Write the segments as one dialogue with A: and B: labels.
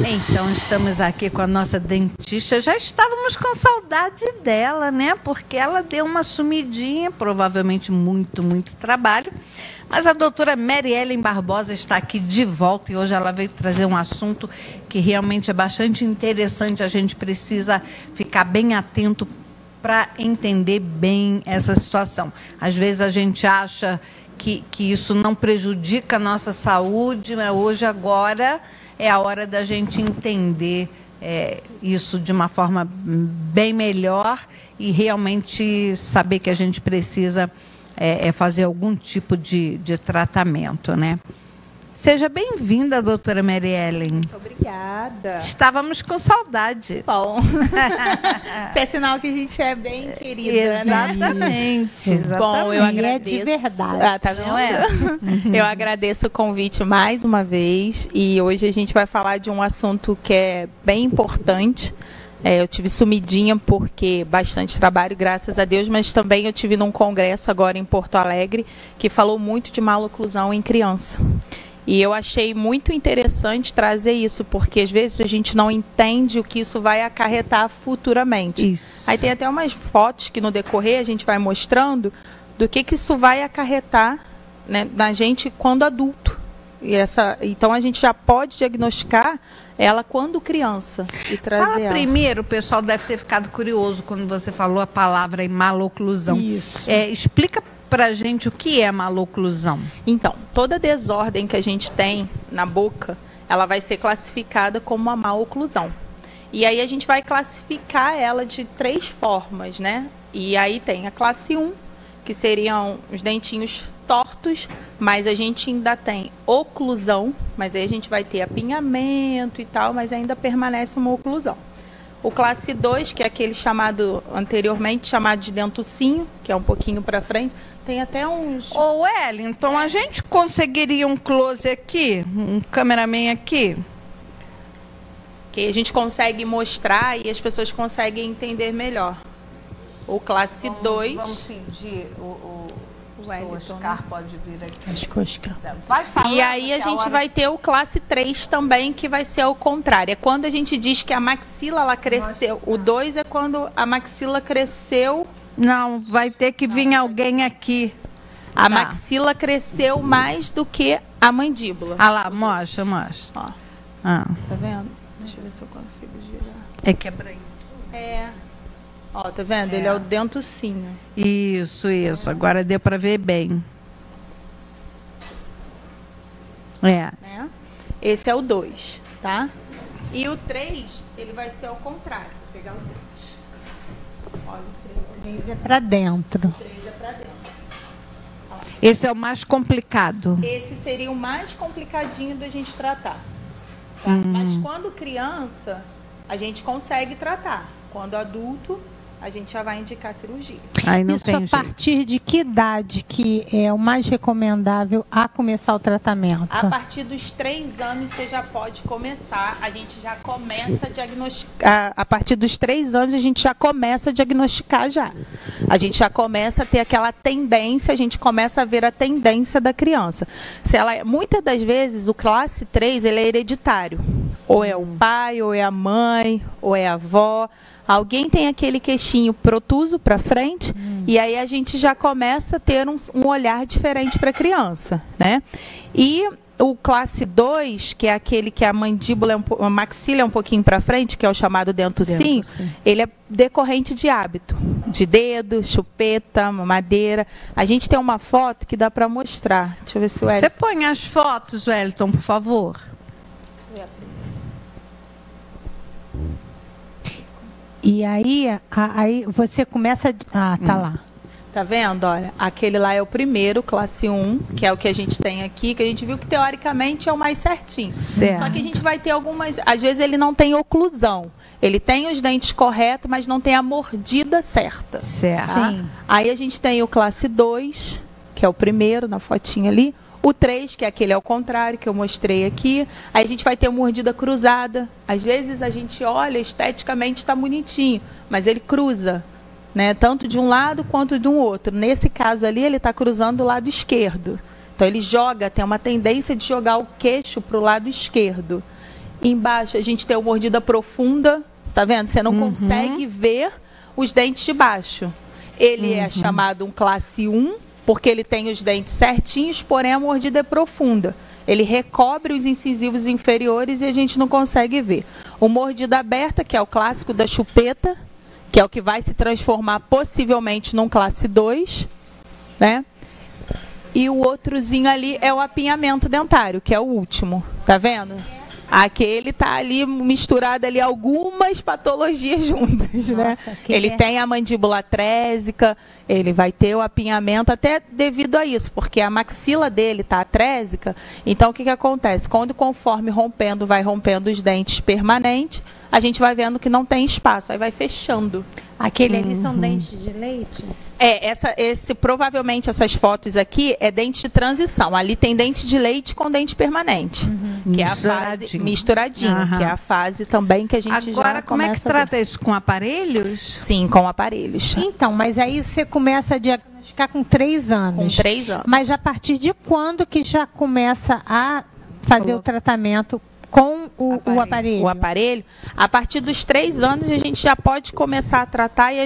A: Então, estamos aqui com a nossa dentista. Já estávamos com saudade dela, né? Porque ela deu uma sumidinha, provavelmente muito trabalho. Mas a doutora Mary Ellen Barbosa está aqui de volta e hoje ela veio trazer um assunto que realmente é bastante interessante. A gente precisa ficar bem atento para entender bem essa situação. Às vezes a gente acha que isso não prejudica a nossa saúde, mas hoje, agora, é a hora da gente entender isso de uma forma bem melhor e realmente saber que a gente precisa fazer algum tipo de tratamento, né? Seja bem-vinda, doutora Mary Ellen.
B: Obrigada.
A: Estávamos com saudade.
B: Bom, isso é sinal que a gente é bem querida,
A: exatamente,
B: né?
A: Exatamente.
B: Bom, eu agradeço.
C: É de verdade.
B: Tá vendo? Eu agradeço o convite mais uma vez e hoje a gente vai falar de um assunto que é bem importante. Eu tive sumidinha porque bastante trabalho, graças a Deus, mas também eu tive num congresso agora em Porto Alegre que falou muito de maloclusão em criança. E eu achei muito interessante trazer isso, porque às vezes a gente não entende o que isso vai acarretar futuramente.
A: Isso.
B: Aí tem até umas fotos que no decorrer a gente vai mostrando do que isso vai acarretar, né, na gente quando adulto. Então a gente já pode diagnosticar ela quando criança e trazer
A: Fala
B: ela.
A: primeiro, o pessoal deve ter ficado curioso quando você falou a palavra em maloclusão.
C: Isso.
A: Explica pra gente o que é maloclusão.
B: Então, toda desordem que a gente tem na boca, ela vai ser classificada como uma maloclusão. E aí a gente vai classificar ela de 3 formas, né? E aí tem a classe 1, que seriam os dentinhos tortos, mas a gente ainda tem oclusão, mas aí a gente vai ter apinhamento e tal, mas ainda permanece uma oclusão. O classe 2, que é aquele chamado, anteriormente chamado de dentucinho, que é um pouquinho para frente, tem até uns...
A: Ô, Wellington, a gente conseguiria um close aqui? Um cameraman aqui?
B: Que a gente consegue mostrar e as pessoas conseguem entender melhor. O classe 2...
A: Vamos pedir o Oscar, pode vir aqui.
C: Acho que Oscar.
A: Vai falando.
B: E aí a gente vai ter o classe 3 também, que vai ser ao contrário. É quando a gente diz que a maxila ela cresceu. O 2 é quando a maxila cresceu...
A: Não, vai ter que vir alguém aqui.
B: A maxila cresceu mais do que a mandíbula.
A: Ah lá, mostra.
B: Ó,
A: Ah.
B: tá vendo? Deixa eu ver se eu consigo girar.
A: É que é branco.
B: Ó, tá vendo? Ele é o dentucinho.
A: Isso. Agora deu para ver bem.
B: Né? Esse é o 2, tá? E o 3, ele vai ser ao contrário. Vou pegar o 3. Olha o 3.
C: 3 é para dentro.
B: 3 é para dentro.
A: Esse é o mais complicado.
B: Esse seria o mais complicadinho da gente tratar. Tá? Mas quando criança, a gente consegue tratar. Quando adulto, a gente já vai indicar cirurgia.
A: Aí não
C: Isso
A: tem
C: a
A: jeito.
C: partir de que idade que é o mais recomendável a começar o tratamento?
B: A partir dos 3 anos você já pode começar, a gente já começa a diagnosticar. A partir dos 3 anos a gente já começa a diagnosticar já. A gente já começa a ter aquela tendência, a gente começa a ver a tendência da criança. Muitas das vezes o classe 3 ele é hereditário. Ou é o pai, ou é a mãe, ou é a avó. Alguém tem aquele queixinho protuso para frente e aí a gente já começa a ter um olhar diferente para a criança, né? E o classe 2, que é aquele que a mandíbula, a maxila é um pouquinho para frente, que é o chamado dentucinho, ele é decorrente de hábito, de dedo, chupeta, madeira. A gente tem uma foto que dá para mostrar. Deixa eu ver se o
A: Você põe as fotos, Wellington, por favor.
C: E aí você começa... Ah, tá lá.
B: Tá vendo? Olha, aquele lá é o primeiro, classe 1, que é o que a gente tem aqui, que a gente viu que teoricamente é o mais certinho.
A: Certo.
B: Só que a gente vai ter algumas... Às vezes ele não tem oclusão. Ele tem os dentes corretos, mas não tem a mordida certa.
A: Certo.
B: Tá?
C: Sim.
B: Aí a gente tem o classe 2, que é o primeiro, na fotinha ali. O 3, que é aquele ao contrário, que eu mostrei aqui. Aí a gente vai ter mordida cruzada. Às vezes a gente olha, esteticamente está bonitinho, mas ele cruza, né? Tanto de um lado quanto de um outro. Nesse caso ali, ele está cruzando do lado esquerdo. Então ele joga, tem uma tendência de jogar o queixo para o lado esquerdo. Embaixo a gente tem a mordida profunda. Você tá vendo? Você não consegue ver os dentes de baixo. Ele é chamado um classe 1, porque ele tem os dentes certinhos, porém a mordida é profunda. Ele recobre os incisivos inferiores e a gente não consegue ver. O mordida aberta, que é o clássico da chupeta, que é o que vai se transformar possivelmente num classe 2, né? E o outrozinho ali é o apinhamento dentário, que é o último. Tá vendo? Aquele tá ali misturado ali algumas patologias juntas, né? Ele tem a mandíbula trésica, ele vai ter o apinhamento até devido a isso, porque a maxila dele tá trésica. Então o que acontece? Conforme vai rompendo os dentes permanentes, a gente vai vendo que não tem espaço, aí vai fechando.
C: Aquele ali são dentes de leite?
B: Provavelmente essas fotos aqui é dente de transição. Ali tem dente de leite com dente permanente, que é a fase misturadinho, que é a fase também que a gente já começa.
A: Agora, como é que trata isso? Com aparelhos?
B: Sim, com aparelhos.
C: Então, mas aí você começa a diagnosticar com 3 anos.
B: Com 3 anos.
C: Mas a partir de quando que já começa a fazer o tratamento com o aparelho?
B: O aparelho, a partir dos 3 anos a gente já pode começar a tratar e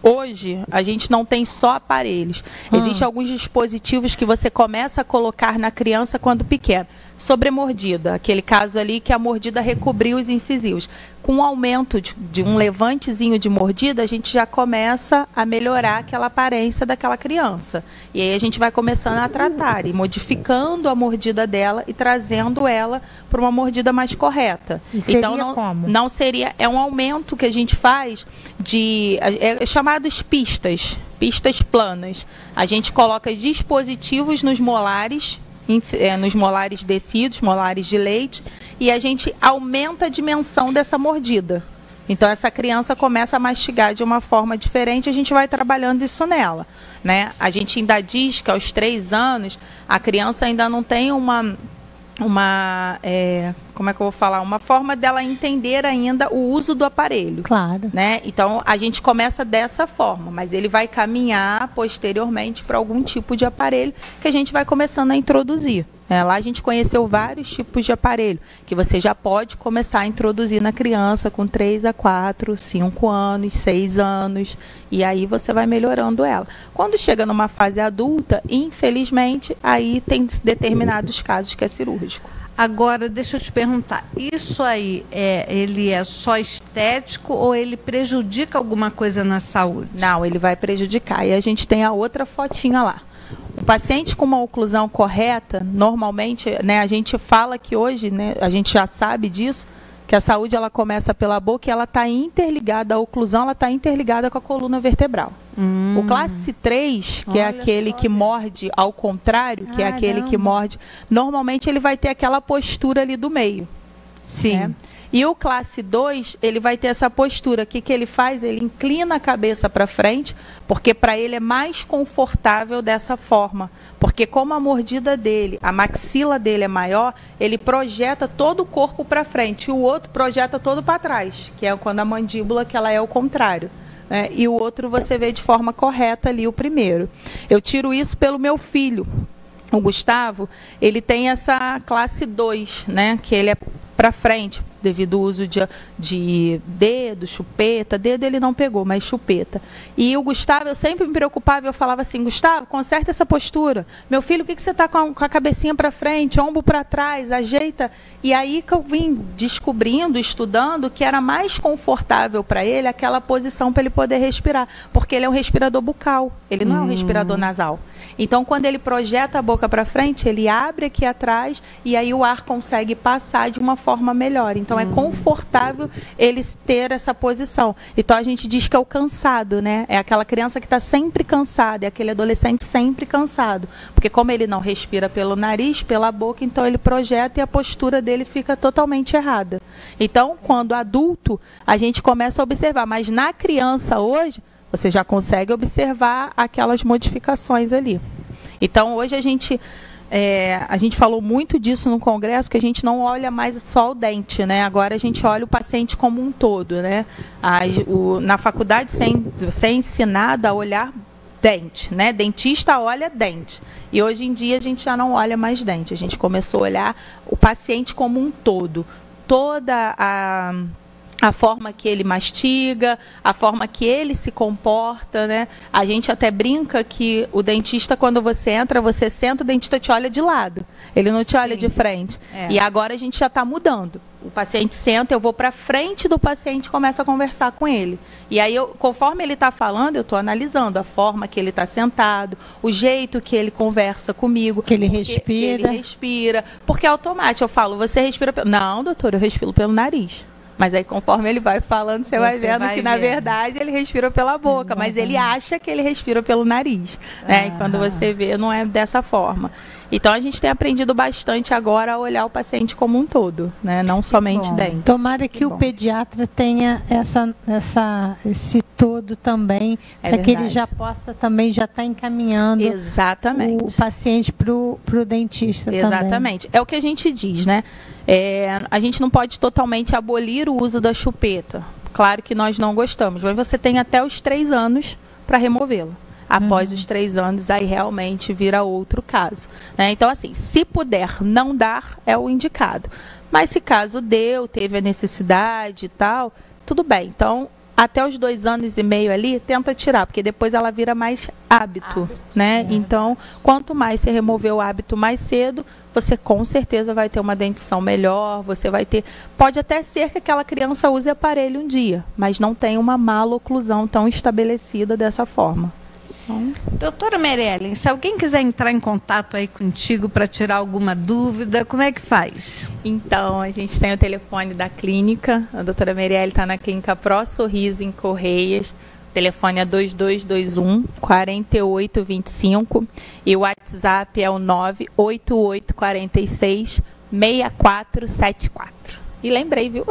B: hoje a gente não tem só aparelhos. Existem alguns dispositivos que você começa a colocar na criança quando pequena. Sobremordida, aquele caso ali que a mordida recobriu os incisivos. Com o aumento de um levantezinho de mordida, a gente já começa a melhorar aquela aparência daquela criança. E aí a gente vai começando a tratar e modificando a mordida dela e trazendo ela para uma mordida mais correta.
C: Então
B: não seria, é um aumento que a gente faz de chamados pistas planas. A gente coloca dispositivos nos molares descidos, molares de leite, e a gente aumenta a dimensão dessa mordida. Então, essa criança começa a mastigar de uma forma diferente, a gente vai trabalhando isso nela, né? A gente ainda diz que aos 3 anos, a criança ainda não tem uma forma dela entender ainda o uso do aparelho.
C: Claro.
B: Né? Então, a gente começa dessa forma, mas ele vai caminhar posteriormente para algum tipo de aparelho que a gente vai começando a introduzir. Lá a gente conheceu vários tipos de aparelho que você já pode começar a introduzir na criança com 3 a 4, 5 anos, 6 anos, e aí você vai melhorando ela. Quando chega numa fase adulta, infelizmente, aí tem determinados casos que é cirúrgico.
A: Agora, deixa eu te perguntar, isso aí, ele é só estético ou ele prejudica alguma coisa na saúde?
B: Não, ele vai prejudicar. E a gente tem a outra fotinha lá. O paciente com uma oclusão correta, normalmente, né, a gente fala que hoje, né, a gente já sabe disso, que a saúde ela começa pela boca e ela está interligada, a oclusão ela está interligada com a coluna vertebral. O classe 3, que é aquele que morde ao contrário, que é aquele que morde, normalmente ele vai ter aquela postura ali do meio.
A: Sim.
B: Né? E o classe 2, ele vai ter essa postura. O que ele faz? Ele inclina a cabeça para frente, porque para ele é mais confortável dessa forma. Porque como a mordida dele, a maxila dele é maior, ele projeta todo o corpo para frente. E o outro projeta todo para trás, que é quando a mandíbula que ela é o contrário. Né? E o outro você vê de forma correta ali, o primeiro. Eu tiro isso pelo meu filho. O Gustavo, ele tem essa classe 2, né? Que ele é para frente, devido ao uso de dedo, chupeta. Dedo ele não pegou, mas chupeta. E o Gustavo, eu sempre me preocupava, eu falava assim, Gustavo, conserta essa postura. Meu filho, o que você está com a cabecinha para frente, ombro para trás, ajeita. E aí que eu vim descobrindo, estudando, que era mais confortável para ele aquela posição para ele poder respirar. Porque ele é um respirador bucal, ele não é um respirador nasal. Então, quando ele projeta a boca para frente, ele abre aqui atrás e aí o ar consegue passar de uma forma melhor. Então, é confortável eles ter essa posição. Então, a gente diz que é o cansado, né? É aquela criança que está sempre cansada, é aquele adolescente sempre cansado. Porque como ele não respira pelo nariz, pela boca, então ele projeta e a postura dele fica totalmente errada. Então, quando adulto, a gente começa a observar. Mas na criança hoje, você já consegue observar aquelas modificações ali. Então, hoje a gente falou muito disso no congresso, que a gente não olha mais só o dente, né? Agora a gente olha o paciente como um todo, né? Na faculdade, você é ensinado a olhar dente, né? Dentista olha dente. E hoje em dia a gente já não olha mais dente. A gente começou a olhar o paciente como um todo. toda a forma que ele mastiga, a forma que ele se comporta, né? A gente até brinca que o dentista, quando você entra, você senta, o dentista te olha de lado. Ele não te olha de frente. E agora a gente já está mudando. O paciente senta, eu vou para frente do paciente e começo a conversar com ele. E aí, conforme ele está falando, eu estou analisando a forma que ele está sentado, o jeito que ele conversa comigo.
C: Que ele respira.
B: Que ele respira. Porque é automático. Eu falo, você respira pelo... Não, doutor, eu respiro pelo nariz. Mas aí, conforme ele vai falando, você vai vendo que, na verdade, ele respira pela boca. Mas ele acha que ele respira pelo nariz. Né? E quando você vê, não é dessa forma. Então, a gente tem aprendido bastante agora a olhar o paciente como um todo, né? Não somente dente.
C: Tomara que o pediatra tenha esse todo também, para que ele já possa também já estar encaminhando o paciente para o dentista também.
B: Exatamente. É o que a gente diz, né? A gente não pode totalmente abolir o uso da chupeta. Claro que nós não gostamos, mas você tem até os 3 anos para removê-la. Após os 3 anos, aí realmente vira outro caso. Né? Então, assim, se puder não dar, é o indicado. Mas se caso teve a necessidade e tal, tudo bem. Então, até os 2 anos e meio ali, tenta tirar, porque depois ela vira mais hábito. Né? Então, quanto mais você remover o hábito mais cedo, você com certeza vai ter uma dentição melhor, você vai ter... Pode até ser que aquela criança use aparelho um dia, mas não tem uma maloclusão tão estabelecida dessa forma.
A: Doutora Mary Ellen, se alguém quiser entrar em contato aí contigo para tirar alguma dúvida, como é que faz?
B: Então, a gente tem o telefone da clínica, a doutora Mary Ellen está na clínica Pro Sorriso em Correias, o telefone é 2221-4825 e o WhatsApp é o 98846-6474. E lembrei, viu?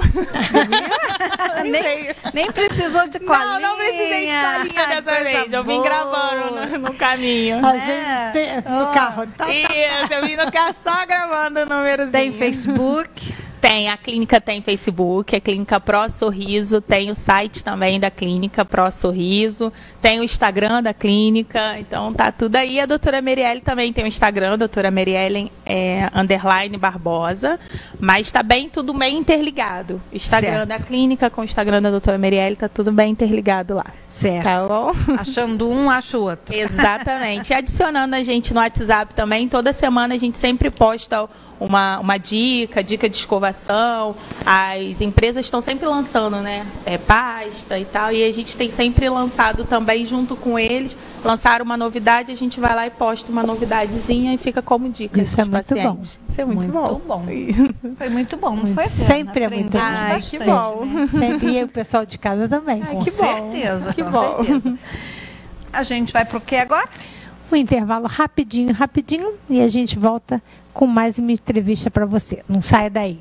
A: nem precisou de colinha.
B: Não precisei de colinha dessa vez. Eu vim gravando no caminho.
C: Às vezes no carro.
B: Isso, eu vim no carro só gravando o númerozinho.
A: Tem Facebook?
B: Tem, a clínica tem Facebook, a clínica Pro Sorriso, tem o site também da clínica Pro Sorriso, tem o Instagram da clínica, então tá tudo aí. A doutora Mary Ellen também tem o Instagram, doutora Mary Ellen _Barbosa, mas tá tudo bem interligado. Instagram da clínica com o Instagram da doutora Mary Ellen, tá tudo bem interligado lá.
A: Certo.
B: Tá bom?
A: Achando um, acha o outro.
B: Exatamente. E adicionando a gente no WhatsApp também, toda semana a gente sempre posta uma dica de escovação. As empresas estão sempre lançando, né? Pasta e tal. E a gente tem sempre lançado também junto com eles. Lançaram uma novidade, a gente vai lá e posta uma novidadezinha e fica como dica.
C: Isso é muito
B: pacientes.
C: bom.
B: Isso é muito bom.
A: Foi muito bom, não foi?
C: Sempre é muito bom.
B: Ai, que bom.
C: Né? Sempre e o pessoal de casa também.
A: Com certeza, com certeza. A gente vai para o que agora?
C: Um intervalo rapidinho, e a gente volta com mais uma entrevista para você. Não saia daí.